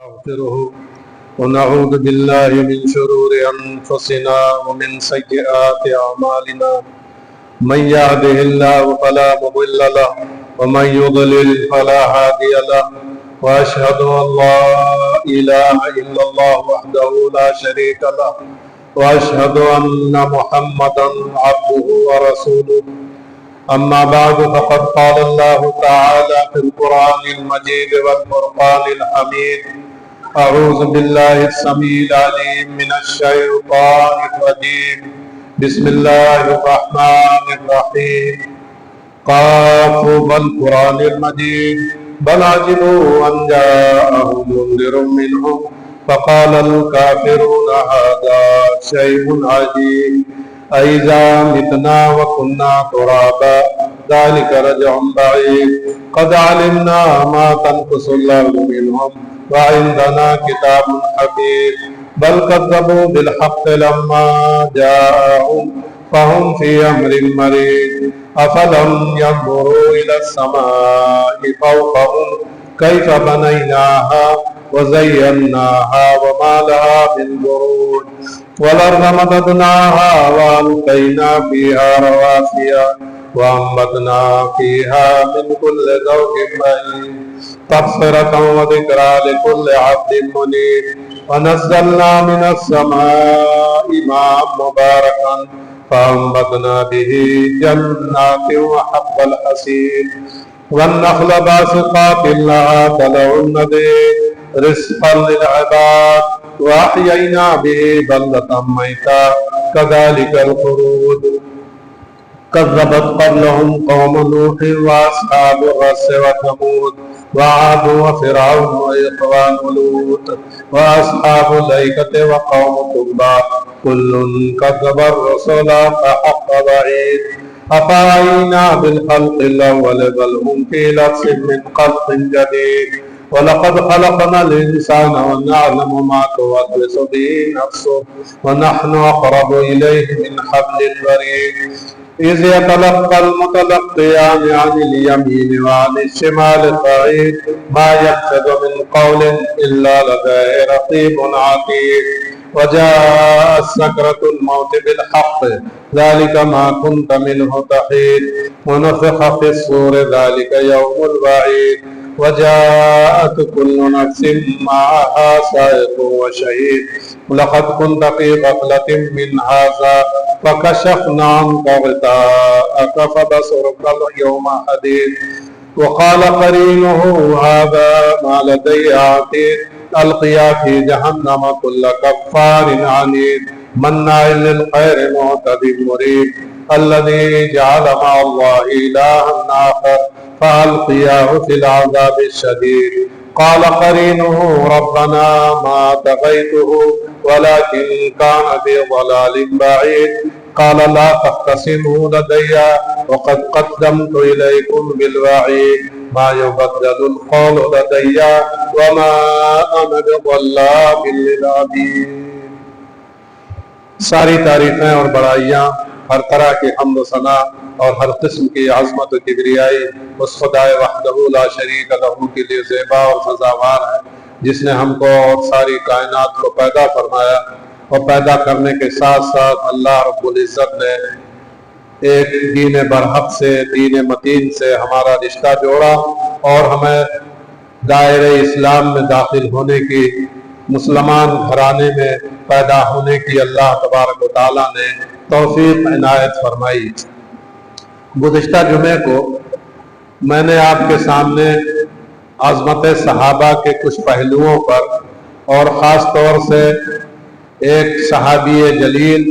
نستغفره ونعوذ بالله من شرور أنفسنا ومن سيئات أعمالنا من يهده الله فلا مضل له ومن يضلل فلا هادي له وأشهد أن لا إله إلا الله وحده لا شريك له وأشهد أن محمدا عبده ورسوله أما بعد فقد قال الله تعالى في القرآن المجيد والفرقان الحميد أعوذ بالله السميع العليم من الشيطان الرجيم بسم الله الرحمن الرحيم قاف والقرآن المجيد بل عجبوا أن جاءهم منذر منهم فقال الكافرون هذا شيء عجيب أإذا متنا وكنا ترابا ذلك رجع بعيد قد علمنا ما تنقص الأرض منهم وعندنا كتاب حفيظ بل كذبوا بالحق لما جاءهم فهم في أمر مريج أفلم ينظروا إلى السماء فوقهم كيف بنيناها وزيناها وما لها من بروج والأرض مددناها وألقينا فيها رواسي وأنبتنا فيها من كل زوج بهيج تبصرة وذكرى لكل عبد منيب ونزلنا من السماء ماء مباركا فأنبتنا به جنات وحب الحصيد والنخل باسقات لها طلع نضيد رزقا للعباد وأحيينا به بلدة ميتا كذلك الخروج كذبت قبلهم قوم نوح وأصحاب الرس وثمود وعاد وفرعون وإخوان لوط وأصحاب الأيكة وقوم تبع كل كذب الرسل فحق وعيد أفعينا بالخلق الأول بل هم في لبس من خلق جديد ولقد خلقنا الإنسان ونعلم ما توسوس به نفسه ونحن أقرب إليه من حبل الوريد إذ يتلقى المتلقيان عن اليمين وعن الشمال قعيد ما يلفظ من قول إلا لديه رقيب عتيد وجاءت سكرة الموت بالحق ذلك ما كنت منه تحيد ونفخ في الصور ذلك يوم الوعيد وجاءت كل نفس معها سائق وشهيد ولقد كنت في غفلة من هذا فكشفنا عنك غطاءك فبصرك اليوم حديد وقال قرينه هذا ما لدي عتيد ألقيا في جهنم كل كفار عنيد مناع للخير معتد مريب الذي جعل مع الله إلها آخر فألقياه في العذاب الشديد قال قرينه ربنا ما طغيته ولكن كان في ضلال بعيد قال لا تختصموا لدي وقد قدمت إليكم بالوعيد ما يبدل القول لدي وما أنا بظلام للعبيد. ساری تعریفیں اور بڑائیاں، ہر طرح کی حمد و ثنا اور ہر قسم کی عظمت و کبریائی اس خدائے وحدہ لا شریک لہ کے لیے زیبا اور سزاوار ہے، جس نے ہم کو اور ساری کائنات کو پیدا فرمایا، اور پیدا کرنے کے ساتھ ساتھ اللہ رب العزت نے ایک دین برحق سے، دین متین سے ہمارا رشتہ جوڑا اور ہمیں دائرہ اسلام میں داخل ہونے کی، مسلمان گھرانے میں پیدا ہونے کی اللہ تبارک و تعالیٰ نے توفیق عنایت فرمائی۔ گزشتہ جمعے کو میں نے آپ کے سامنے عظمت صحابہ کے کچھ پہلوؤں پر اور خاص طور سے ایک صحابی جلیل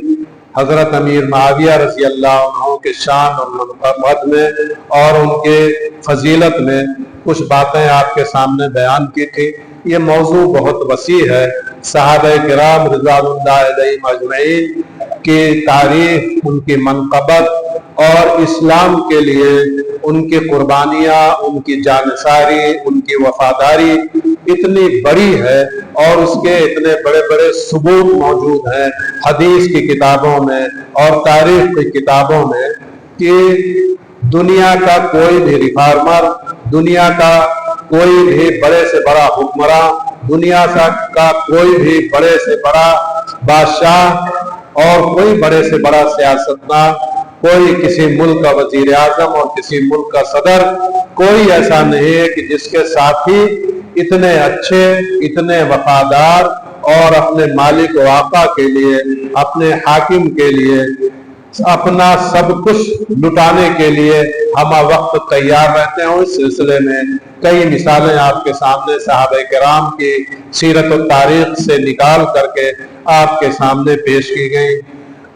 حضرت امیر معاویہ رضی اللہ عنہ کے شان اور منقبت میں اور ان کے فضیلت میں کچھ باتیں آپ کے سامنے بیان کی تھی۔ یہ موضوع بہت وسیع ہے، صحابہ کرام رضوان اللہ علیہم اجمعین کی تاریخ، ان کی منقبت اور اسلام کے لیے ان کی قربانیاں، ان کی جانثاری، ان کی وفاداری اتنی بڑی ہے اور اس کے اتنے بڑے بڑے ثبوت موجود ہیں حدیث کی کتابوں میں اور تاریخ کی کتابوں میں کہ دنیا کا کوئی بھی ریفارمر، دنیا کا کوئی بھی بڑے سے بڑا حکمراں دنیا کا کوئی بھی بڑے سے بڑا بادشاہ اور کوئی بڑے سے بڑا سیاستدان، کوئی کسی ملک کا وزیر اعظم اور کسی ملک کا صدر، کوئی ایسا نہیں ہے کہ جس کے ساتھی اتنے اچھے، اتنے وفادار اور اپنے مالک و آقا کے لیے، اپنے حاکم کے لیے، اپنا سب کچھ لٹانے کے لیے ہمہ وقت تیار رہتے ہیں۔ اس سلسلے میں کئی مثالیں آپ کے سامنے صحابہ کرام کی سیرت و تاریخ سے نکال کر کے آپ کے سامنے پیش کی گئی۔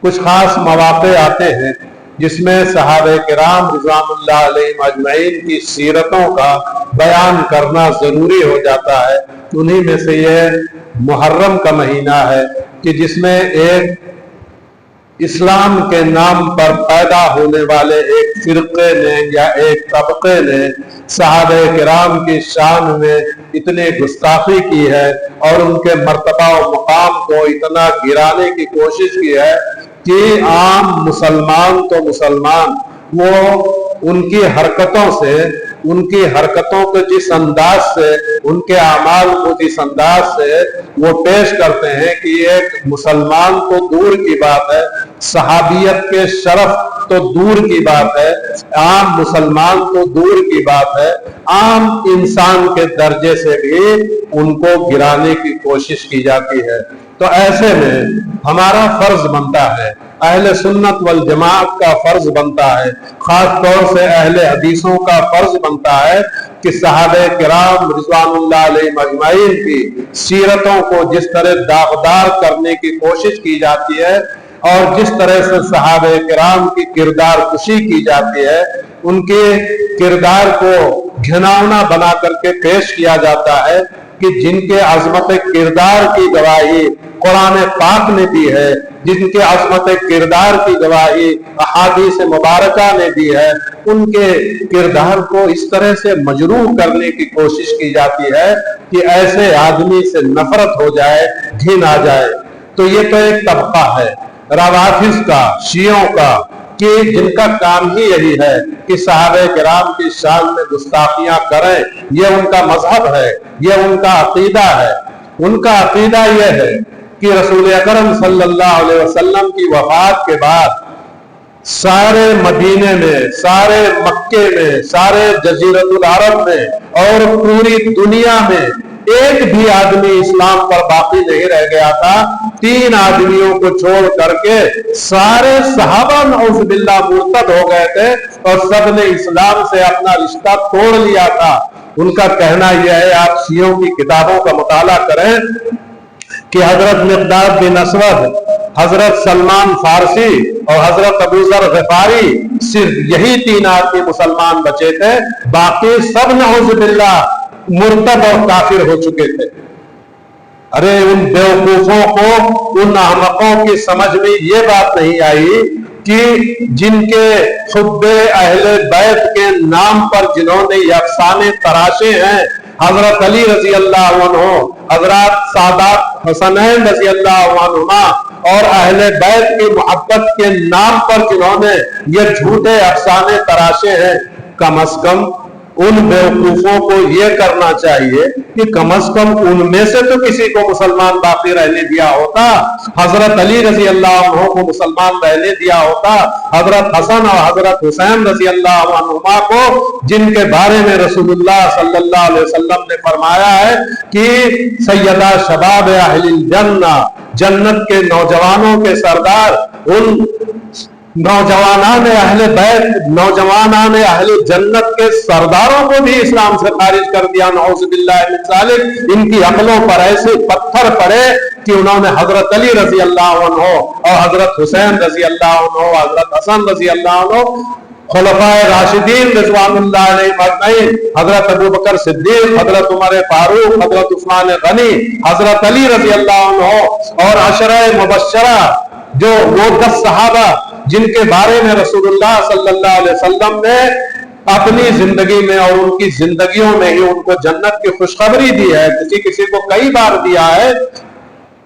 کچھ خاص مواقع آتے ہیں جس میں صحابہ کرام رضوان اللہ علیہم اجمعین کی سیرتوں کا بیان کرنا ضروری ہو جاتا ہے۔ انہی میں سے یہ محرم کا مہینہ ہے کہ جس میں ایک اسلام کے نام پر پیدا ہونے والے ایک فرقے نے یا ایک طبقے نے صحابہ کرام کی شان میں اتنی گستاخی کی ہے اور ان کے مرتبہ و مقام کو اتنا گرانے کی کوشش کی ہے کہ عام مسلمان تو مسلمان وہ ان کی حرکتوں سے، ان کی حرکتوں کو جس انداز سے، ان کے اعمال کو جس انداز سے وہ پیش کرتے ہیں کہ ایک مسلمان تو دور کی بات ہے، صحابیت کے شرف تو دور کی بات ہے، عام مسلمان تو دور کی بات ہے، عام انسان کے درجے سے بھی ان کو گرانے کی کوشش کی جاتی ہے۔ تو ایسے میں ہمارا فرض بنتا ہے، اہل سنت والجماعت کا فرض بنتا ہے، خاص طور سے اہل حدیثوں کا فرض بنتا ہے کہ صحابہ کرام رضوان اللہ علیہم اجمعین کی سیرتوں کو جس طرح داغدار کرنے کی کوشش کی جاتی ہے اور جس طرح سے صحابہ کرام کی کردار کشی کی جاتی ہے، ان کے کردار کو گھناؤنا بنا کر کے پیش کیا جاتا ہے کہ جن کے عظمت کردار کی گواہی قرآن پاک نے دی ہے، جن کے عظمت کردار کی گواہی احادیث مبارکہ نے دی ہے، ان کے کردار کو اس طرح سے مجروح کرنے کی کوشش کی جاتی ہے کہ ایسے آدمی سے نفرت ہو جائے، گھن آ جائے۔ تو یہ تو ایک طبقہ ہے روافض کا، شیعوں کا، کہ جن کا کام ہی یہی ہے کہ صحابہ کرام کی شان میں گستاخیاں کریں، یہ ان کا مذہب ہے، یہ ان کا عقیدہ ہے۔ ان کا عقیدہ یہ ہے کہ رسول اکرم صلی اللہ علیہ وسلم کی وفات کے بعد سارے مدینے میں، سارے مکے میں، سارے جزیرۃ العرب میں اور پوری دنیا میں ایک بھی آدمی اسلام پر باقی نہیں رہ گیا تھا۔ 3 آدمیوں کو چھوڑ کر کے سارے صحابہ نعوذ باللہ مرتد ہو گئے تھے اور سب نے اسلام سے اپنا رشتہ توڑ لیا تھا۔ ان کا کہنا یہ ہے، آپ شیعوں کی کتابوں کا مطالعہ کریں کہ حضرت مقداد بن اسود، حضرت سلمان فارسی اور حضرت ابو ذر غفاری، صرف یہی 3 آدمی مسلمان بچے تھے، باقی سب نعوذ باللہ مرتد اور کافر ہو چکے تھے۔ ارے ان بیوقوفوں کو، ان احمقوں کی سمجھ میں یہ بات نہیں آئی کہ جن کے حب اہل بیت کے نام پر جنہوں نے یہ افسانے تراشے ہیں، حضرت علی رضی اللہ عنہ، حضرات سادات حسنین رضی اللہ عنہما اور اہل بیت کی محبت کے نام پر جنہوں نے یہ جھوٹے افسانے تراشے ہیں، کم از کم ان بیوقوفوں کو یہ کرنا چاہیے کہ کم از کم ان میں سے تو کسی کو مسلمان باقی رہنے دیا ہوتا، حضرت علی رضی اللہ عنہ کو مسلمان رہنے دیا ہوتا، حضرت حسن اور حضرت حسین رضی اللہ عنہما کو، جن کے بارے میں رسول اللہ صلی اللہ علیہ وسلم نے فرمایا ہے کہ سیدہ شباب اہل الجنہ، جنت کے نوجوانوں کے سردار، ان نوجوانان اہل بیت، نوجوانان اہل جنت کے سرداروں کو بھی اسلام سے خارج کر دیا، نعوذ باللہ من ذالک۔ ان کی عقلوں پر ایسے پتھر پڑے کہ انہوں نے حضرت علی رضی اللہ عنہ اور حضرت حسین رضی اللہ عنہ، حضرت حسن رضی اللہ عنہ، خلفائے راشدین رضوان اللہ علیہم اجمعین، حضرت ابو بکر صدیق، حضرت عمر فاروق، حضرت عثمان غنی، حضرت علی رضی اللہ عنہ اور عشرہ مبشرہ، جو وہ 10 صحابہ جن کے بارے میں رسول اللہ صلی اللہ علیہ وسلم نے اپنی زندگی میں اور ان کی زندگیوں میں ہی ان کو جنت کی خوشخبری دی ہے، کسی کو کئی بار دیا ہے،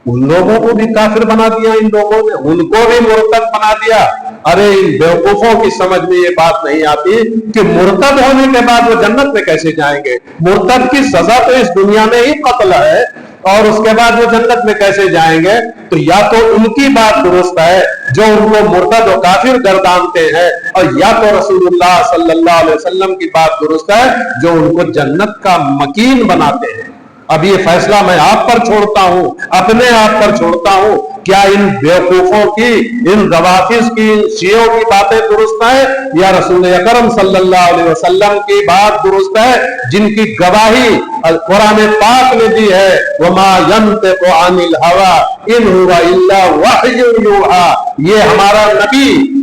उन लोगों को भी काफिर बना दिया इन लोगों ने, उनको भी मुर्तद बना दिया। अरे इन बेवकूफों की समझ में ये बात नहीं आती कि मुर्तद होने के बाद वो जन्नत में कैसे जाएंगे। मुर्तद की सजा तो इस दुनिया में ही कत्ल है, और उसके बाद वो जन्नत में कैसे जाएंगे। तो या तो उनकी बात दुरुस्त है जो उनको मुर्तद और काफिर गर्दानते हैं, और या तो रसूलुल्लाह सल्लल्लाहु अलैहि वसल्लम की बात दुरुस्त है जो उनको जन्नत का मकीन बनाते हैं। अब ये फैसला मैं आप पर छोड़ता हूं, अपने आप पर छोड़ता हूं। क्या इन बेवकूफों की, इन रवाफिज की, इन शियों की बातें दुरुस्त है, या रसूल अकरम सल्लल्लाहु अलैहि वसल्लम की बात दुरुस्त है, जिनकी गवाही कुरान पाक ने दी है, वमा यंतिकु अनिल हवा इन हुवा इल्ला वह्युन यूहा। ये हमारा नबी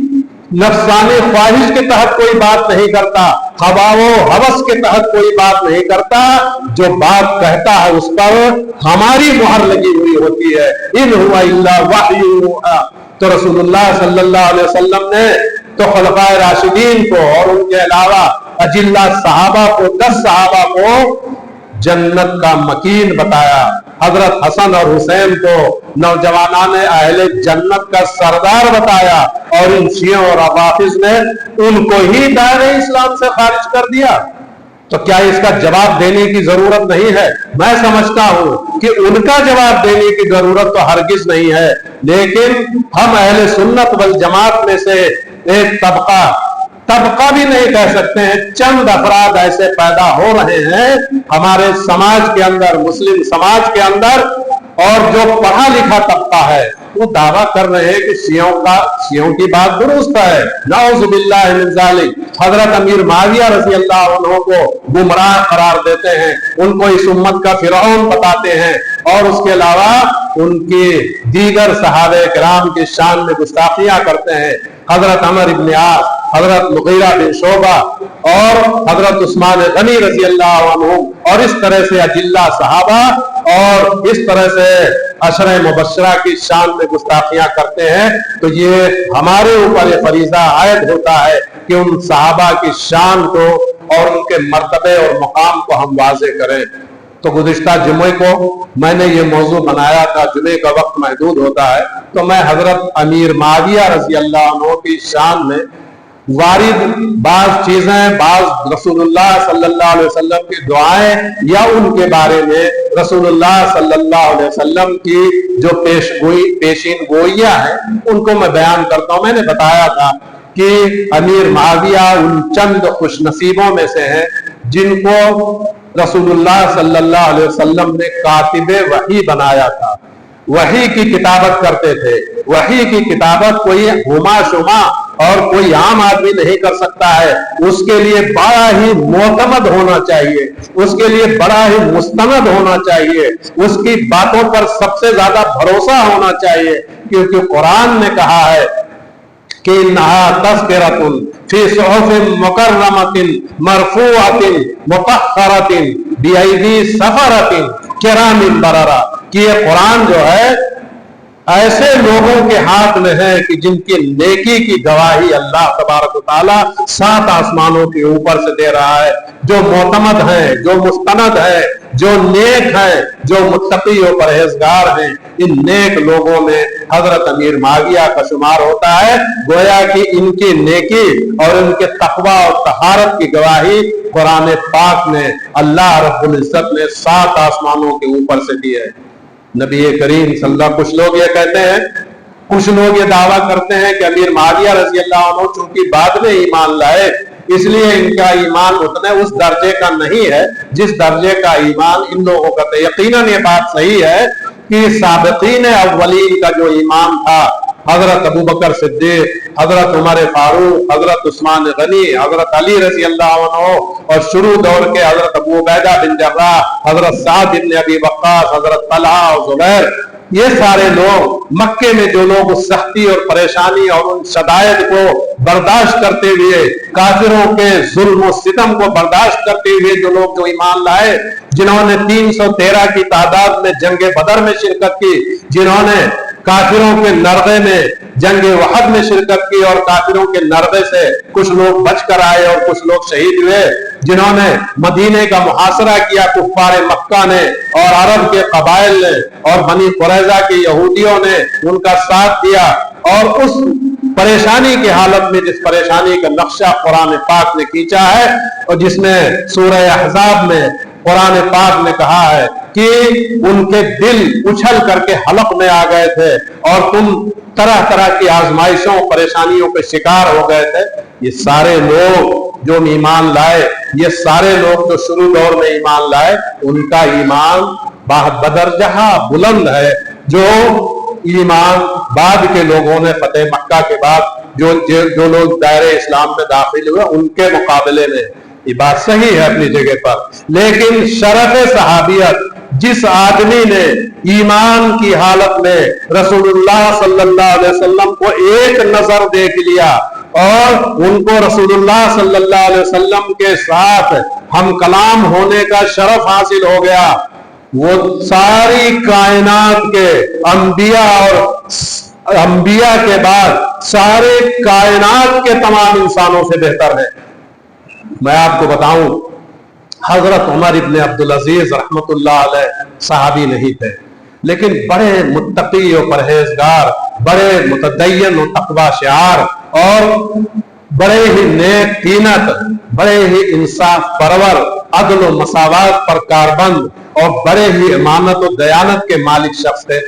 नफ्सानी ख्वाहिश के तहत कोई बात नहीं करता, हवाओ हवस के तहत कोई बात नहीं करता। जो बात कहता है उस पर हमारी मुहर लगी हुई होती है। इन हुआ इल्ला वह्यु यूहा। तो रसूलुल्लाह सल्लल्लाहु अलैहि वसल्लम ने तो खुलफाए राशिदीन को और उनके अलावा अजिल्ला सहाबा को, 10 सहाबा को जन्नत का मकीन बताया। हजरत हसन और हुसैन को नौजवानान अहले जन्नत का सरदार बताया, और इन शियों और अवाफिज ने उनको ही दायरे इस्लाम से खारिज कर दिया। तो क्या इसका जवाब देने की जरूरत नहीं है? मैं समझता हूं कि उनका जवाब देने की जरूरत तो हरगिज नहीं है, लेकिन हम अहले सुन्नत वल जमात में से एक तबका भी नहीं कह सकते हैं, चंद अफराद ऐसे पैदा हो रहे हैं हमारे समाज के अंदर, मुस्लिम समाज के अंदर, और जो पढ़ा लिखा तबका है वो दावा कर रहे हैं कि शियों की बात दुरुस्त है। नाउज़ुबिल्लाहि मिन ज़ालिक। हजरत अमीर माविया रज़ी अल्लाह अन्हु को गुमराह करार देते हैं, उनको इस उम्मत का फिरौन बताते हैं, और उसके अलावा उनके दीगर सहाबे किराम की शान में गुस्ताखियां करते हैं। हजरत अमर इब्न आस, हजरत मुगीरा बिन शोबा और हजरत उस्मान गनी रज़ी अल्लाह अन्हु, और इस तरह से अजिल्ला सहाबा और इस तरह से अशरे मुबश्शरा की शान में गुस्ताखियां करते हैं। तो ये हमारे ऊपर ये फरीजा आयद होता है कि उन सहाबा की शान को और उनके मर्तबे और मुकाम को हम वाज़े करें। तो गुज़िश्ता जुमे को मैंने ये मौजू बनाया था, जुमे का वक्त महदूद होता है, तो मैं हजरत अमीर माविया रज़ी अल्लाह अन्हु की शान में वारिद बाज चीजें, बाज रसूलुल्लाह सल्लल्लाहु अलैहि वसल्लम की दुआएं, या उनके बारे में रसूलुल्लाह सल्लल्लाहु अलैहि वसल्लम की जो पेशीन गोइयां हैं उनको मैं बयान करता हूं। मैंने बताया था कि अमीर माविया उन चंद खुशनसीबों में से हैं जिनको रसूलुल्लाह सल्लल्लाहु अलैहि वसल्लम ने कातिबे वही बनाया था, वही की किताबत करते थे। वही की किताबत कोई हुमा-शुमा और कोई आम आदमी नहीं कर सकता है। उसके लिए बड़ा ही मोतमद होना चाहिए, उसके लिए बड़ा ही मुस्तनद होना चाहिए, उसकी बातों पर सबसे ज्यादा भरोसा होना चाहिए, क्योंकि कुरान ने कहा है कि इन्नहा तज़किरतुन फी सुहुफिन मुकर्रमतिन मरफूअतिन मुतहहरतिन बिअयदी सफरतिन किरामिन बररा, कि ये कुरान जो है ऐसे लोगों के हाथ में है कि जिनकी नेकी की गवाही अल्लाह तबारक व तआला 7 आसमानों के ऊपर से दे रहा है। जो मोतमद हैं, जो मुस्तनद है, जो नेक हैं, जो मुत्तकी और परहेजगार हैं, इन नेक लोगों में हजरत अमीर माविया का शुमार होता है। गोया कि इनकी नेकी और इनके तकवा और तहारत की गवाही कुरान पाक में अल्लाह रब्बुल इज्जत ने 7 आसमानों के ऊपर से दी है। नबी करीम सल्लल्लाहु, कुछ लोग ये कहते हैं, कुछ लोग ये दावा करते हैं कि अमीर माविया रज़ी अल्लाह अन्हु चूंकि बाद में ईमान लाए इसलिए इनका ईमान उतने उस दर्जे का नहीं है जिस दर्जे का ईमान इन लोगों का था। यकीनन ये बात सही है कि साबिकीन अव्वलीन का जो ईमान था, हजरत अबू बकर सिद्दीक, हजरत उमर फारूक, हजरत उस्मान गनी, हजरत अली रज़ी अल्लाह अन्हु, और शुरू दौर के हजरत अबू उबैदा बिन जर्राह, हजरत साद बिन अबी वक्कास, हजरत तलहा और जुबैर, ये सारे लोग मक्के में जो लोग उस सख्ती और परेशानी और उन शदायत को बर्दाश्त करते हुए, काफिरों के जुल्म और सितम को बर्दाश्त करते हुए जो लोग जो ईमान लाए, जिन्होंने 313 की तादाद में जंगे बदर में शिरकत की, जिन्होंने काफिरों के नरगे में जंग वहद में शिरकत की और काफिरों के नरगे से कुछ लोग बच कर आए और कुछ लोग शहीद हुए, जिन्होंने मदीने का मुहासरा किया कुफ्फार मक्का ने और अरब के कबाइल ने और बनी कुरैजा के यहूदियों ने उनका साथ दिया। और उस परेशानी की हालत में जिस परेशानी का नक्शा कुरान पाक ने खींचा है और जिसमें सूरह अहज़ाब में कुरान पाक ने कहा है कि उनके दिल उछल करके हलक में आ गए थे और तुम तरह तरह की आजमाइशों परेशानियों के शिकार हो गए थे। ये सारे लोग जो ईमान लाए, ये सारे लोग जो शुरू दौर में ईमान लाए, उनका ईमान बदरजहा बुलंद है। जो ईमान बाद के लोगों ने फतेह मक्का के बाद जो लोग दायरे इस्लाम में दाखिल हुए उनके मुकाबले में, ये बात सही है अपनी जगह पर, लेकिन शरफ सहाबियत जिस आदमी ने ईमान की हालत में रसूलुल्लाह सल्लल्लाहु अलैहि वसल्लम को एक नजर देख लिया और उनको रसूलुल्लाह सल्लल्लाहु अलैहि वसल्लम के साथ हम कलाम होने का शरफ हासिल हो गया, वो सारी कायनात के अंबिया और अंबिया के बाद सारे कायनात के तमाम इंसानों से बेहतर है। मैं आपको बताऊं, हजरत उमर इब्न अब्दुल अजीज रहमतुल्लाह अलैह सहाबी नहीं थे, लेकिन बड़े मुत्तकी और परहेजगार, बड़े मुतदय्यन और तक़वा शिआर और बड़े ही नेक कीनत, बड़े ही इंसाफ परवर, अदल और मसावत पर कारबंद और बड़े ही इमानत और दयानत के मालिक शख्स थे।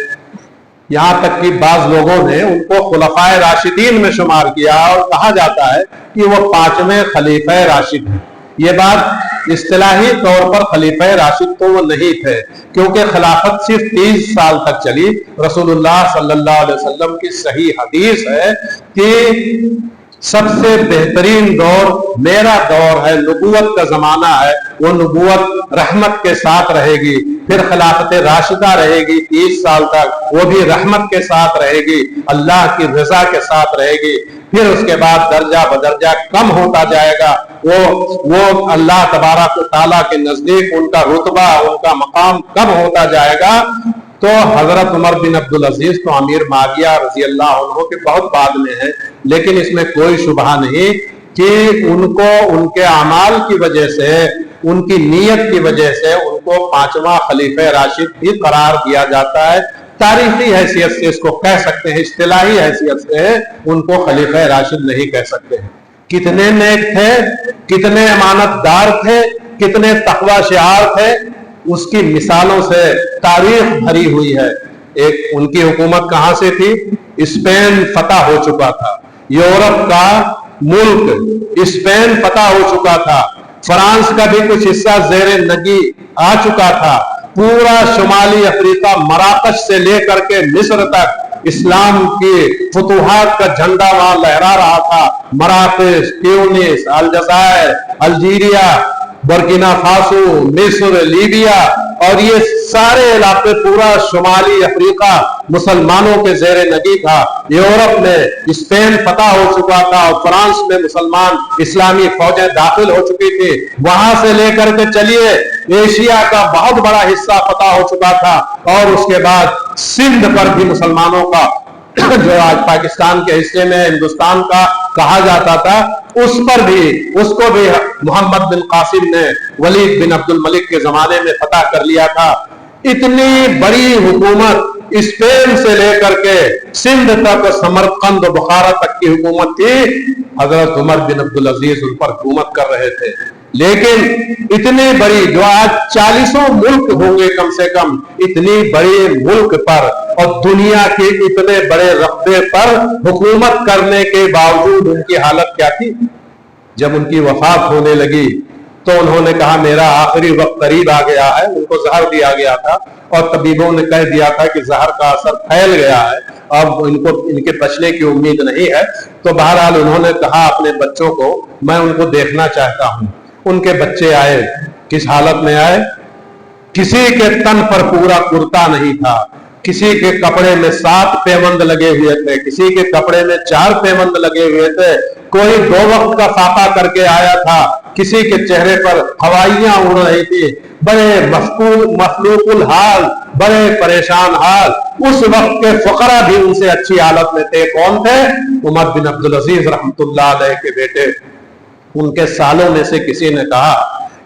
यहाँ तक कि बाज लोगों ने उनको खुलफाए राशिदीन में शुमार किया और कहा जाता है कि वो 5वें खलीफा राशिद हैं। ये बात इस्तिलाही तौर पर खलीफा राशिद तो वो नहीं थे, क्योंकि खिलाफत सिर्फ 30 साल तक चली। रसूलुल्लाह सल्लल्लाहु अलैहि वसल्लम की सही हदीस है कि सबसे बेहतरीन दौर मेरा दौर है, नबूवत का जमाना है, वो नबूवत रहमत के साथ रहेगी, फिर खिलाफत राशिदा रहेगी 30 साल तक, वो भी रहमत के साथ रहेगी, अल्लाह की रजा के साथ रहेगी, फिर उसके बाद दर्जा बदर्जा कम होता जाएगा, वो अल्लाह तबारक व तआला के नजदीक उनका रुतबा, उनका मकाम कम होता जाएगा। तो हजरत उमर बिन अब्दुल अजीज तो अमीर माविया रजी अल्लाह अन्हु के बहुत बाद में है, लेकिन इसमें कोई शुबहा नहीं कि उनको उनके अमाल की वजह से, उनकी नीयत की वजह से उनको 5वां खलीफा राशिद भी करार दिया जाता है। तारीखी हैसियत से इसको कह सकते हैं, इस्तिलाही हैसियत से उनको खलीफा राशिद नहीं कह सकते हैं। कितने नेक थे, कितने अमानतदार थे, कितने तकवा शिआर थे, उसकी मिसालों से तारीख भरी हुई है। एक उनकी हुकूमत कहां से थी? स्पेन फतह हो चुका था, यूरोप का मुल्क स्पेन फतह हो चुका था, फ्रांस का भी कुछ हिस्सा ज़ेरे नगी आ चुका था, पूरा शुमाली अफ्रीका मराकश से लेकर के मिस्र तक इस्लाम की फतूहात का झंडा वहां लहरा रहा था। मराकश, ट्यूनिस, अलजायर, अल्जीरिया, बुर्किना फासो, मिस्र, लीबिया और ये सारे इलाके, पूरा शुमाली अफ्रीका मुसलमानों के जेरे नगी था। यूरोप में स्पेन फतह हो चुका था और फ्रांस में मुसलमान इस्लामी फौजें दाखिल हो चुकी थी। वहां से लेकर के चलिए एशिया का बहुत बड़ा हिस्सा फतह हो चुका था और उसके बाद सिंध पर भी मुसलमानों का जो आज पाकिस्तान के हिस्से में हिंदुस्तान का कहा जाता था, उस पर भी, उसको भी मोहम्मद बिन कासिम ने वलीद बिन अब्दुल मलिक के जमाने में फतह कर लिया था। इतनी बड़ी हुकूमत स्पेन से लेकर के सिंध तक, समरकंद, बुखारा तक की हुकूमत थी। हजरत उमर बिन अब्दुल अजीज उन पर हुकूमत कर रहे थे, लेकिन इतनी बड़ी, जो आज 40 मुल्क होंगे कम से कम, इतनी बड़े मुल्क पर और दुनिया के इतने बड़े रकबे पर हुकूमत करने के बावजूद उनकी हालत क्या थी? जब उनकी वफात होने लगी तो उन्होंने कहा मेरा आखिरी वक्त करीब आ गया है। उनको जहर दिया गया था और तबीबों ने कह दिया था कि जहर का असर फैल गया है, अब इनको, इनके बचने की उम्मीद नहीं है। तो बहरहाल उन्होंने कहा अपने बच्चों को, मैं उनको देखना चाहता हूं। उनके बच्चे आए, किस हालत में आए? किसी के तन पर पूरा कुर्ता नहीं था, किसी के कपड़े में 7 पैबंद लगे हुए थे, किसी के कपड़े में 4 पैबंद लगे हुए थे, कोई 2 वक्त का फाका करके आया था, किसी के चेहरे पर हवाइयां उड़ रही थी, बड़े मफलूकुल हाल, बड़े परेशान हाल। उस वक्त के फकरा भी उनसे अच्छी हालत में थे। कौन थे? उमर बिन अब्दुल अजीज रहमतुल्लाह अलैह के बेटे। उनके सालों में से किसी ने कहा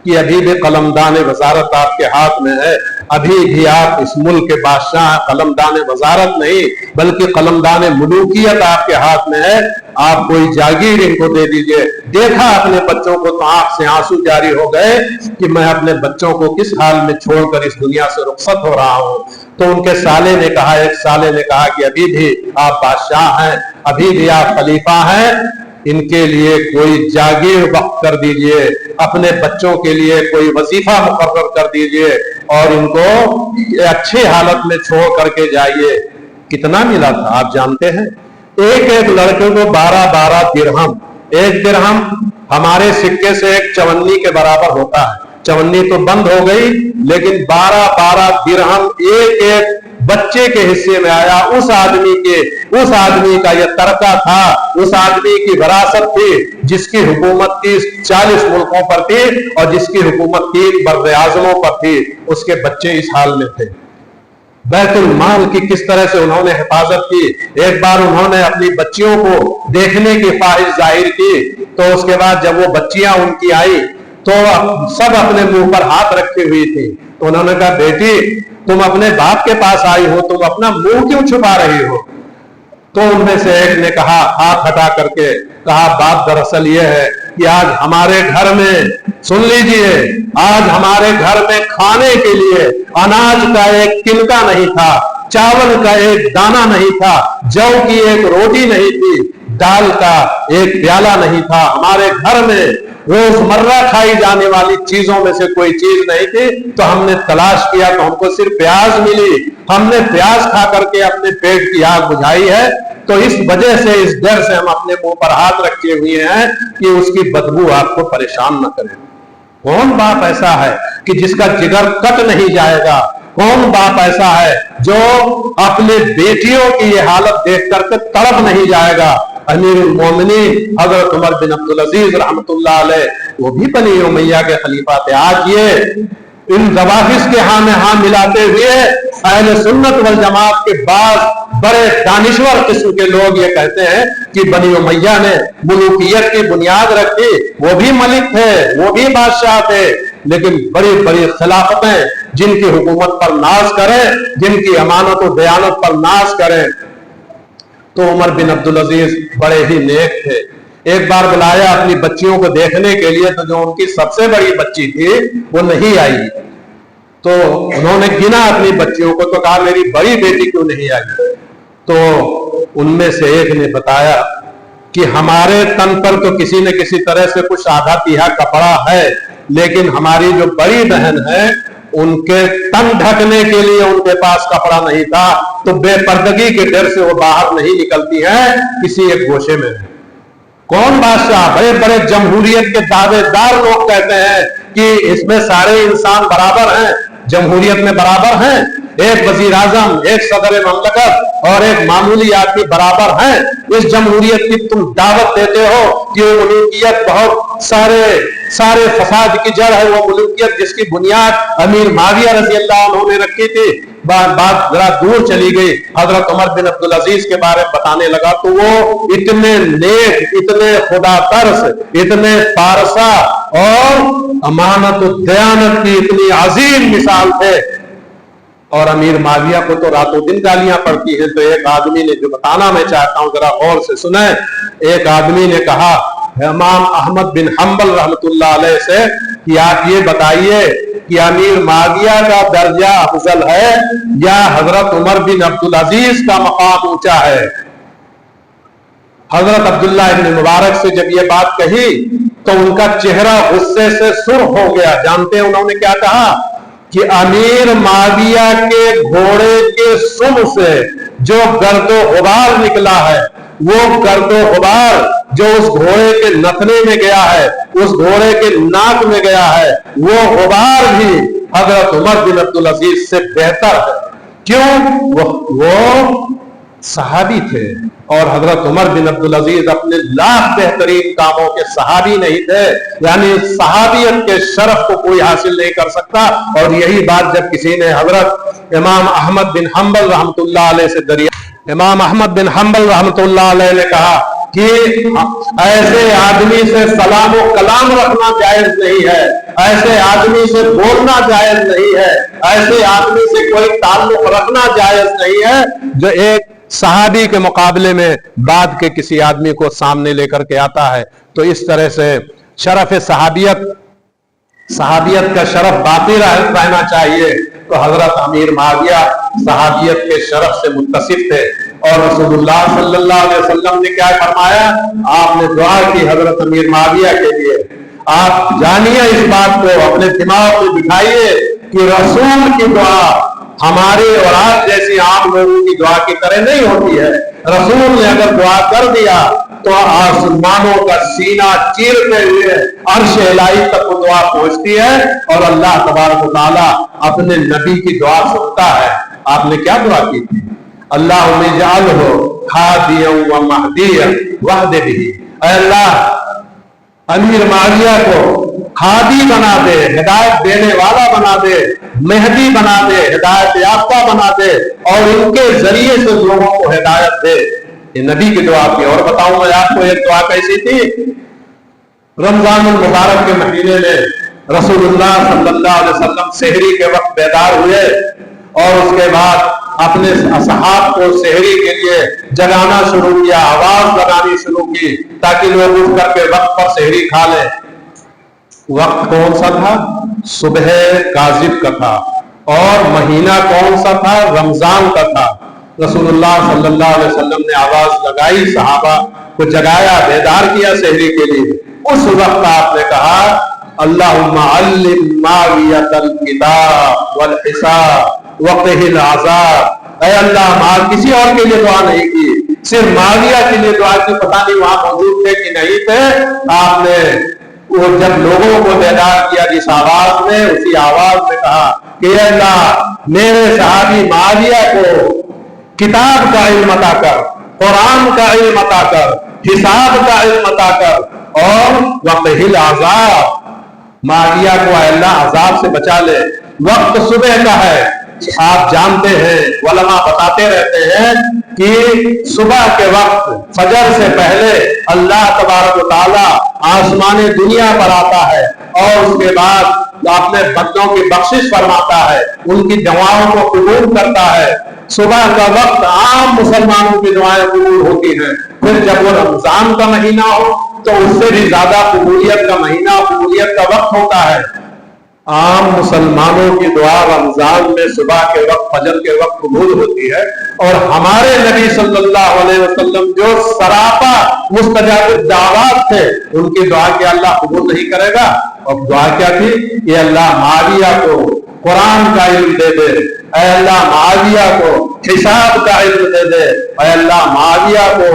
कि अभी भी कलमदान वजारत आपके हाथ में है, अभी भी आप इस मुल्क के बादशाह, कलमदान वजारत नहीं बल्कि कलमदान मुलूकियत आपके हाथ में है, आप कोई जागीर इनको दे दीजिए। देखा अपने बच्चों को तो आंख से आंसू जारी हो गए कि मैं अपने बच्चों को किस हाल में छोड़कर इस दुनिया से रुखसत हो रहा हूं। तो उनके साले ने कहा, एक साले ने कहा कि अभी भी आप बादशाह हैं, अभी भी आप खलीफा हैं, इनके लिए कोई जागीर वक्त कर दीजिए, अपने बच्चों के लिए कोई वजीफा मुकर्रर कर दीजिए और इनको अच्छी हालत में छोड़ करके जाइए। कितना मिला था आप जानते हैं? एक एक लड़के को 12-12 दिरहम। एक दिरहम हमारे सिक्के से एक चवन्नी के बराबर होता है। चवन्नी तो बंद हो गई, लेकिन 12-12 दिरहम एक एक बच्चे के हिस्से में आया। उस आदमी का यह तरका था, उस आदमी की विरासत थी जिसकी हुकूमत 30-40 मुल्कों पर थी और जिसकी हुकूमत 3 बर्द आज़मों पर थी। उसके बच्चे इस हाल में थे। बैतुल माल की किस तरह से उन्होंने हिफाजत की। एक बार उन्होंने अपनी बच्चियों को देखने की ख्वाहिश जाहिर की, तो उसके बाद जब वो बच्चियां उनकी आई तो सब अपने मुंह पर हाथ रखे हुई थी। तो उन्होंने कहा, बेटी तुम अपने बाप के पास आई हो, तुम अपना मुंह क्यों छुपा रही हो? तो उनमें से एक ने कहा, हाथ हटा करके कहा, बात दरअसल ये है कि आज हमारे घर में, सुन लीजिए, आज हमारे घर में खाने के लिए अनाज का एक तिनका नहीं था, चावल का एक दाना नहीं था, जौ की एक रोटी नहीं थी, दाल का एक प्याला नहीं था। हमारे घर में रोजमर्रा खाई जाने वाली चीजों में से कोई चीज नहीं थी। तो हमने तलाश किया तो हमको सिर्फ प्याज मिली। हमने प्याज खा करके अपने पेट की आग बुझाई है। तो इस वजह से, इस डर से हम अपने मुंह पर हाथ रखे हुए हैं कि उसकी बदबू आपको परेशान न करे। कौन बाप ऐसा है कि जिसका जिगर कट नहीं जाएगा? कौन बाप ऐसा है जो अपने बेटियों की ये हालत देख करके तड़प नहीं जाएगा? अमीरुल मोमिनीन हजरत उमर बिन अब्दुल अजीज रहमतुल्लाह अलैह, वो भी बनी उमैया के खलीफा थे। आज ये इन रवाफिज के हाँ में हाँ मिलाते हुए अहले सुन्नत वल जमात के बाद बड़े दानिश्वर किस्म के लोग ये कहते हैं कि बनी उमैया ने मुलूकियत की बुनियाद रखी। वो भी मलिक थे, वो भी बादशाह थे, लेकिन बड़ी बड़ी खिलाफतें जिनकी हुकूमत पर नाज करें, जिनकी अमानत और दयानत पर नाज करें। तो उमर बिन अब्दुल अजीज बड़े ही नेक थे। एक बार बुलाया अपनी बच्चियों को देखने के लिए, तो जो उनकी सबसे बड़ी बच्ची थी वो नहीं आई। तो उन्होंने गिना अपनी बच्चियों को, तो कहा मेरी बड़ी बेटी क्यों नहीं आई? तो उनमें से एक ने बताया कि हमारे तन पर तो किसी न किसी तरह से कुछ आधा तिहा कपड़ा है, लेकिन हमारी जो बड़ी बहन है उनके तन ढकने के लिए उनके पास कपड़ा नहीं था, तो बेपर्दगी के डर से वो बाहर नहीं निकलती है, किसी एक गोशे में है। कौन बादशाह? बड़े बड़े जमहूरियत के दावेदार लोग कहते हैं कि इसमें सारे इंसान बराबर हैं, जमहूरियत में बराबर हैं। एक वजीर आजम, एक सदर ममलकत और एक मामूली आदमी बराबर हैं। इस जमहूरियत की तुम दावत देते हो कि वो मुल्कियत बहुत सारे फसाद की जड़ है, वो मुल्कियत जिसकी बुनियाद अमीर माविया रजी अल्लाह अन्हु ने रखी थी। बात जरा दूर चली गई, हजरत उमर बिन अब्दुल अजीज के बारे में बताने लगा तो वो इतने नेक, इतने खुदा तरस, इतने पारसा और अमानत और दयानत की इतनी अजीम मिसाल थे। और अमीर माविया को तो रातों दिन गालियां पड़ती हैं। तो एक आदमी ने, जो बताना मैं चाहता हूं जरा गौर से सुने, एक आदमी ने कहा इमाम अहमद बिन हम्बल रहमतुल्लाह अलैह से कि आप ये बताइए कि अमीर माविया का दर्जा अफजल है या हजरत उमर बिन अब्दुल अजीज का मकाम ऊंचा है? हजरत अब्दुल्लाह इब्न मुबारक से जब ये बात कही तो उनका चेहरा गुस्से से सुर्ख हो गया। जानते हैं उन्होंने क्या कहा? कि अमीर माविया के घोड़े के सुम से जो गर्दो गुबार निकला है, वो गर्दो गुबार जो उस घोड़े के नथने में गया है, उस घोड़े के नाक में गया है, वो गुबार भी हजरत उमर बिन अब्दुल अजीज से बेहतर है। क्यों? वो सहाबी थे और हजरत उमर बिन अब्दुल अजीज अपने लाख बेहतरीन कामों के सहाबी नहीं थे, यानी सहाबियत के शरफ को कोई हासिल नहीं कर सकता। और यही बात जब किसी ने हजरत इमाम अहमद बिन हम्बल रहमतुल्लाह अलैह से दरिया, इमाम अहमद बिन हम्बल रहमतुल्लाह अलैह ने कहा कि ऐसे आदमी से सलाम व कलाम रखना जायज नहीं है, ऐसे आदमी से बोलना जायज नहीं है, ऐसे आदमी से कोई ताल्लुक रखना जायज नहीं है जो एक सहाबी के मुकाबले में बाद के किसी आदमी को सामने लेकर के आता है। तो इस तरह से शरफ सहाबियत का शरफ बाकी रहना चाहिए। तो हजरत अमीर माविया सहाबियत के शरफ से मुत्तसिफ थे और रसूलुल्लाह सल्लल्लाहु अलैहि वसल्लम ने क्या फरमाया? आपने दुआ की हजरत अमीर माविया के लिए। आप जानिए इस बात को, अपने दिमाग में बिठाइए कि रसूल की दुआ हमारे और आप जैसी आम लोगों की दुआ की तरह नहीं होती है। रसूल ने अगर दुआ कर दिया तो आसमानों का सीना चीरते हुए अर्श इलाही तक वो दुआ पहुंचती है और अल्लाह तबारक व तआला अपने नबी की दुआ सुनता है। आपने क्या दुआ की थी? अल्लाहुम्मा इजअलहु हादियन व महदियन वहद बिही। अल्लाह अमीर माविया को हादी बना दे, हिदायत देने वाला बना दे, मेहदी बना दे, हिदायत याफ्ता बना दे और इनके जरिए से लोगों को हिदायत दे। ये नबी की दुआ थी। और बताऊं मैं आपको एक दुआ कैसी थी? रमजान मुबारक के महीने में रसूलुल्लाह सल्लल्लाहु अलैहि वसल्लम सेहरी के वक्त बेदार हुए और उसके बाद अपने असहाब को सेहरी के लिए जगाना शुरू किया, आवाज लगानी शुरू की ताकि लोग उठ करके वक्त पर सेहरी खा लें। वक्त कौन सा था? सुबह काजिब का था। और महीना कौन सा था? रमजान का था। रसूलुल्लाह सल्लल्लाहु अलैहि वसल्लम ने आवाज लगाई, सहाबा को जगाया, बेदार किया सेहरी के लिए। उस वक्त आपने कहा अल्लाहुम्मा अल्लिम मावियतल किताब वल हिसाब वक़िहिल अज़ाब। ऐ अल्लाह, किसी और के लिए दुआ नहीं की, सिर्फ माविया के लिए दुआ की। पता नहीं वहां मौजूद थे कि नहीं थे। आपने वो जब लोगों को बेदार किया जिस आवाज में, उसी आवाज में कहा कि अल्लाह मेरे सहाबी माविया को किताब का इल्म अता कर, कुरान का इल्म अता कर, हिसाब का इल्म अता कर और वक़िहिल अज़ाब, माविया को अल्लाह अजाब से बचा ले। वक्त सुबह का है। आप जानते हैं, उलमा बताते रहते हैं कि सुबह के वक्त फजर से पहले अल्लाह तबारक व तआला आसमाने दुनिया पर आता है और उसके बाद अपने बंदों की बख्शिश फरमाता है, उनकी दुआओं को कबूल करता है। सुबह का वक्त आम मुसलमानों की दुआएं कबूल होती हैं। फिर जब वो रमजान का महीना हो तो उससे भी ज्यादा कबूलियत का महीना, कबूलियत का वक्त होता है। आम मुसलमानों की दुआ रमजान में सुबह के वक्त, फजर के वक्त कबूल होती है। और हमारे नबी सल्लल्लाहु अलैहि वसल्लम जो सरापा मुस्तजाब दावत थे, उनकी दुआ क्या अल्लाह कबूल नहीं करेगा? और दुआ क्या थी? ये अल्लाह माविया को कुरान का इल्म दे दे, ऐ अल्लाह माविया को हिसाब का इल्म दे दे, ऐ अल्लाह माविया को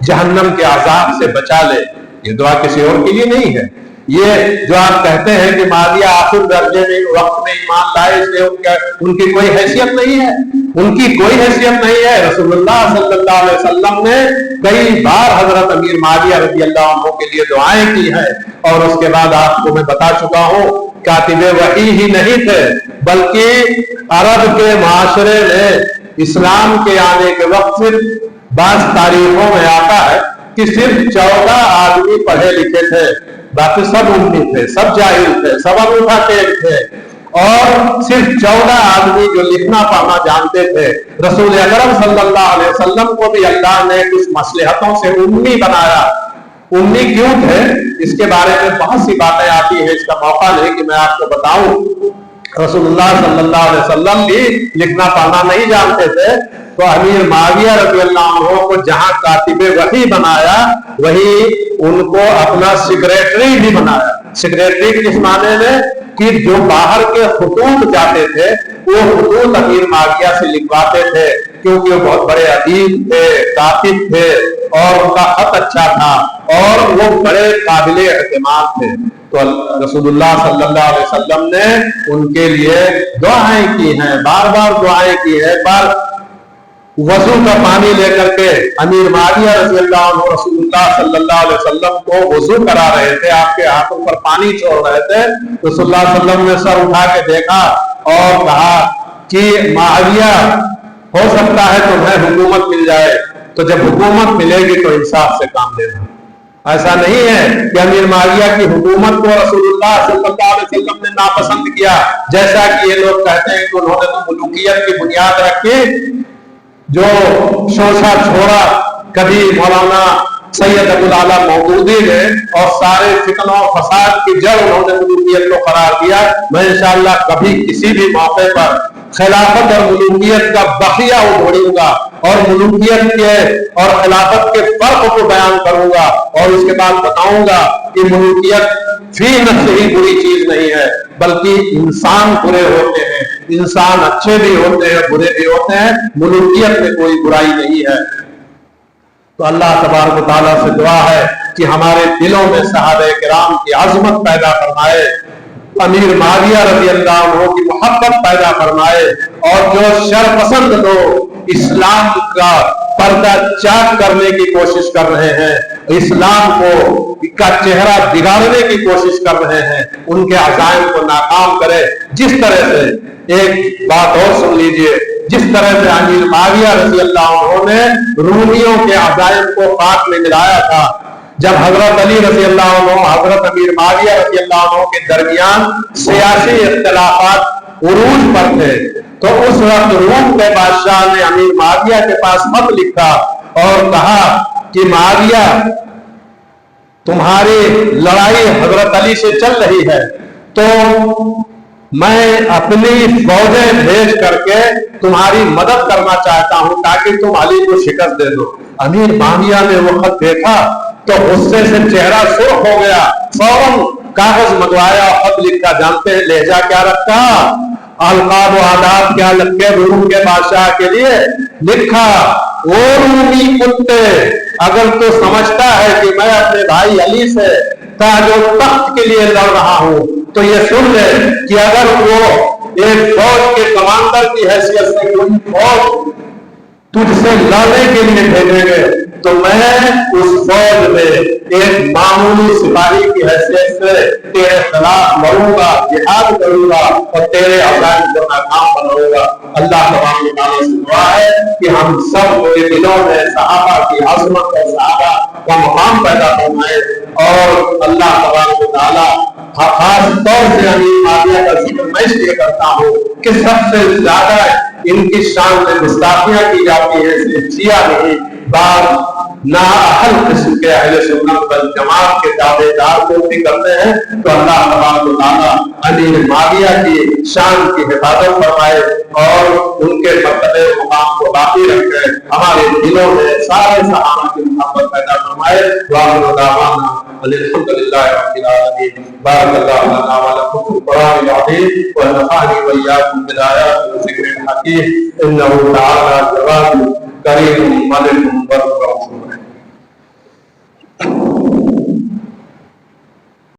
जहन्नम के अजाब से बचा ले। ये दुआ किसी और के लिए नहीं है। ये जो आप कहते हैं कि माविया आखिर दर्जे में वक्त में ईमान लाए, इसलिए उनकी कोई हैसियत नहीं है, उनकी कोई हैसियत नहीं है। रसूलुल्लाह सल्लल्लाहु अलैहि वसल्लम ने कई बार हजरत अमीर माविया रज़ियल्लाहु अन्हु के लिए दुआएं की हैं और उसके बाद आपको मैं बता चुका हूं, कातिबे वही ही नहीं थे, बल्कि अरब के माशरे में इस्लाम के आने के वक्त सिर्फ बास तारीखों में आता है कि सिर्फ 14 आदमी पढ़े लिखे थे, बाकी सब उम्मी थे, सब जाहिल थे, सब अंगूठा टेक थे और सिर्फ 14 आदमी जो लिखना पढ़ना जानते थे। रसूल अकरम सल्लल्लाहु अलैहि वसल्लम को भी अल्लाह ने कुछ मसलहतों से उम्मी बनाया। उम्मी क्यों थे? इसके बारे में बहुत सी बातें आती है, इसका मौका नहीं कि मैं आपको बताऊं। रसूलुल्लाह सल्लल्लाहु अलैहि वसल्लम भी लिखना पढ़ना नहीं जानते थे, तो अमीर माविया रज़ियल्लाहु अन्हु को जहां कातिबे वही बनाया, वही उनको अपना सेक्रेटरी भी बनाया। सेक्रेटरी किस माने में कि जो बाहर के खुतूत जाते थे वो खुतूत अमीर माविया से लिखवाते थे, क्योंकि वो बहुत बड़े अदीब थे, कातिब थे और उनका खत अच्छा था। اور وہ بڑے قابل اعتماد تھے. تو رسول اللہ صلی اللہ علیہ وسلم نے ان کے لیے دعائیں کی ہیں, بار بار دعائیں کی ہیں. ایک بار وضو کا پانی لے کر کے امیر معاویہ رضی اللہ عنہ رسول اللہ صلی اللہ علیہ وسلم کو وضو کرا رہے تھے, آپ کے ہاتھوں پر پانی چھوڑ رہے تھے. رسول اللہ صلی اللہ علیہ وسلم نے سر اٹھا کے دیکھا اور کہا کہ معاویہ ہو سکتا ہے تمہیں حکومت مل جائے, تو جب حکومت ملے گی تو انصاف سے کام لینا. ایسا نہیں ہے کہ امیر معاویہ کی حکومت کو رسول اللہ صلی اللہ علیہ وسلم نے ناپسند کیا, جیسا کہ یہ لوگ کہتے ہیں کہ انہوں نے تو ملوکیت کی بنیاد رکھی. جو شوشہ چھوڑا کبھی مولانا سید ابوالعلا مودودی نے, اور سارے فتنوں و فساد کی جڑ انہوں نے ملوکیت کو قرار دیا. میں انشاءاللہ کبھی کسی بھی موقع پر خلافت اور ملوکیت کا بقیہ اڑھوں گا اور ملوکیت کے اور خلافت کے فرق کو بیان کروں گا, اور اس کے بعد بتاؤں گا کہ ملوکیت فی نفس ہی بری چیز نہیں ہے, بلکہ انسان برے ہوتے ہیں, انسان اچھے بھی ہوتے ہیں, برے بھی ہوتے ہیں. ملوکیت میں کوئی برائی نہیں ہے. تو اللہ تبارک و تعالیٰ سے دعا ہے کہ ہمارے دلوں میں صحابہ کرام کی عظمت پیدا فرمائے, امیر معاویہ رضی اللہ عنہ کی محبت پیدا فرمائے, اور جو شر پسند لوگ اسلام کا پردہ چاک کرنے کی کوشش کر رہے ہیں, اسلام کا چہرہ بگاڑنے کی کوشش کر رہے ہیں, ان کے عزائم کو ناکام کرے. جس طرح سے ایک بات اور سن لیجئے, جس طرح سے امیر معاویہ رضی اللہ عنہ نے رومیوں کے عزائم کو خاک میں ملایا تھا, جب حضرت علی رضی اللہ عنہ حضرت امیر معاویہ رضی اللہ عنہ کے درمیان سیاسی اختلافات عروج پر تھے, تو اس وقت روم کے بادشاہ نے امیر معاویہ کے پاس خط لکھا اور کہا کہ معاویہ تمہاری لڑائی حضرت علی سے چل رہی ہے, تو میں اپنی فوجیں بھیج کر کے تمہاری مدد کرنا چاہتا ہوں تاکہ تم علی کو شکست دے دو. امیر معاویہ نے وہ خط دیکھا تو غصے سے چہرہ سرخ ہو گیا, فوراً کاغذ منگوایا, خط لکھا. جانتے ہیں لہجہ کیا رکھا, القاب و آداب کیا لگے روم کے بادشاہ کے لیے لکھا, او رومی کتے, اگر تو سمجھتا ہے کہ میں اپنے بھائی علی سے تاج و تخت کے لیے لڑ رہا ہوں, تو یہ سن لے کہ اگر وہ ایک فوج کے کمانڈر کی حیثیت سے کوئی فوج تجھ سے لڑنے کے لیے بھیجیں گے, تو میں اس فوج میں ایک معمولی سپاہی کی حیثیت سے تیرے خلاف لڑوں گا, جہاد کروں گا, اور تیرے عزائم کو ناکام بناؤں گا. اللہ تبارک و تعالیٰ سے دعا ہے کہ ہم سب کے دلوں میں صحابہ کی عظمت اور صحابہ کا مقام پیدا فرمائے, اور اللہ تبارک و تعالیٰ خاص طور سے امیر معاویہ کا ذکر میں اس لیے کرتا ہوں کہ سب سے زیادہ ان کی شان میں گستاخیاں کی جاتی ہیں, صرف شیعہ نہیں, بعض نااہل قسم کے اہل سنت والجماعت کے دعوے دار کو بھی کرتے ہیں. تو اللہ تبارک و تعالیٰ امیر معاویہ کی شان کی حفاظت فرمائے اور ان کے مرتبے مقام کو باقی رکھے, ہمارے دلوں میں سارے صحابہ کی محبت پیدا فرمائے. وآخر دعوانا الحمدللہ رب العالمین. بارک اللہ لنا ولکم فی القرآن العظیم ونفعني وإياكم بالآيات والذکر الحکیم. انه تعالی جواد کریم ملک بر رحیم.